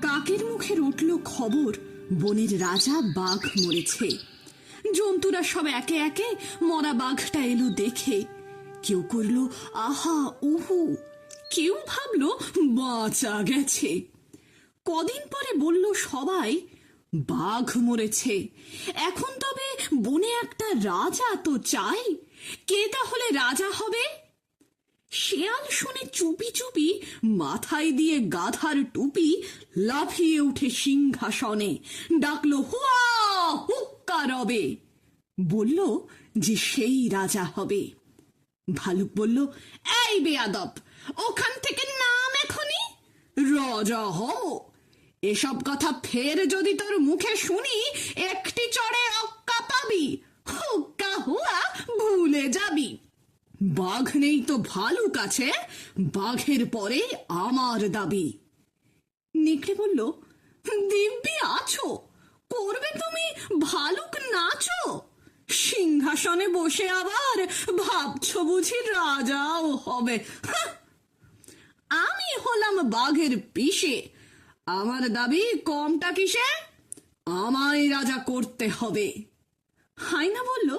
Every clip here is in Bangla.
কাকের মুখে উঠল খবর, বনের রাজা বাঘ মরেছে। জন্তুরা সব একে একে মরা বাঘটা এলো দেখে। কেউ করলো আহা উহু, কেউ ভাবলো বাঁচা গেছে। কদিন পরে বলল সবাই, বাঘ মরেছে, এখন তবে বনে একটা রাজা তো চাই। কে তাহলে রাজা হবে? শেয়াল শুনে চুপি চুপি মাথায় দিয়ে গাধার টুপি লাফিয়ে উঠে সিংহাসনে ডাকলো, হুয়া হুক্কা রবে। বলল যে সেই রাজা হবে। ভালুক বলল, এই বেয়াদব, ওখান থেকে নাম এখনই, রাজা হও। এসব কথা ফের যদি তোর মুখে শুনি, একটি চড়ে অক্কা পাবি, হুক্কা হুয়া ভুলে যাবি। বাঘ নেই তো ভালুক আছে, বাঘের পরে আমার দাবি। নেকড়ে বলল, দিব্যি আছো, করবে তুমি ভালুক নাচো? সিংহাসনে বসে আবার ভাবছো বুঝি রাজাও হবে? আমি হলাম বাঘের পিসে, আমার দাবি কমটা কিসে? আমায় রাজা করতে হবে। হায়না বলল,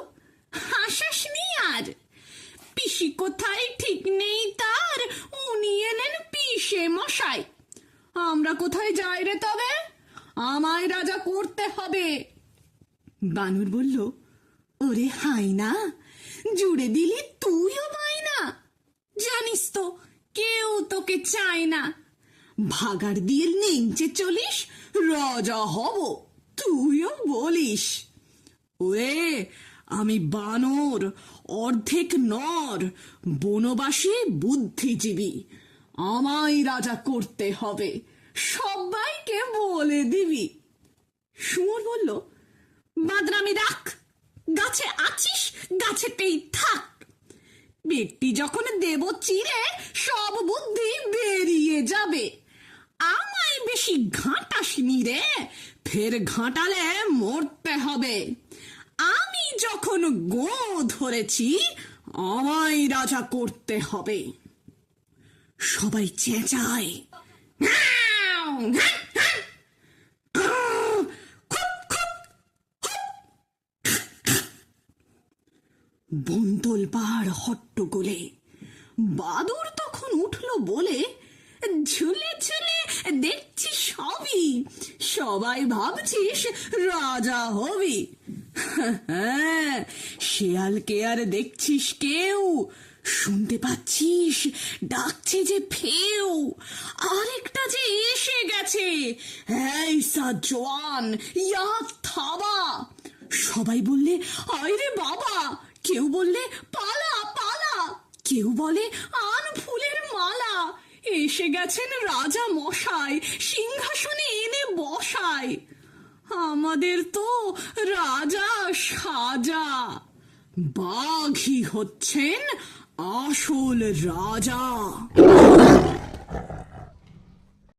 হাসাসনি আর, পিসি কোথায় ঠিক নেই তার, উনি এলেন পিসে মশাই। আমরা কোথায় যাই রে তবে? আমায় রাজা করতে হবে। বানর বলল, ওরে হায়না, জুড়ে দিলি তুইও পাই না, জানিস তো কেউ তোকে চায় না। ভাগার দিয়ে নেঞ্চে চলিস, রাজা হব তুইও বলিস। ওরে, আমি বানর, অর্ধেক নর, বনবাসী বুদ্ধিজীবী, আমায় রাজা করতে হবে, সবাইকে বলে দিবি। শুয়োর বলল, বাদরামি রাখ, গাছে আছিস গাছেতেই থাক। ব্যক্তি যখন দেব চিরে, সব বুদ্ধি বেরিয়ে যাবে। আমায় বেশি ঘাঁটাসনি রে, ফের ঘাঁটালে মরতে হবে। আমি যখন গো ধরেছি, আমায় রাজা করতে হবে। সবাই চেঁচায়, বন্তল পাহাড় হট্টগোলে। বাদুর তখন উঠল বলে, ঝুলে ঝুলে দেখছি সবই, সবাই ভাবছিস রাজা হবি। হ্যাঁ, শিয়ালকে আর দেখছিস কেউ, শুনতে পাচ্ছিস ডাকছে যে ফেউ, আরেকটা যে এসে গেছে, এই সা জওয়ান ইয়া থাবা। সবাই বললে, আয় রে বাবা, কেউ বললে পালা পালা, কেউ বলে আন ফুলের মালা, এসে গেছেন রাজা মশাই, সিংহাসনে এনে বসায়। আমাদের তো রাজা সাজা, বাঘই হচ্ছেন আসল রাজা।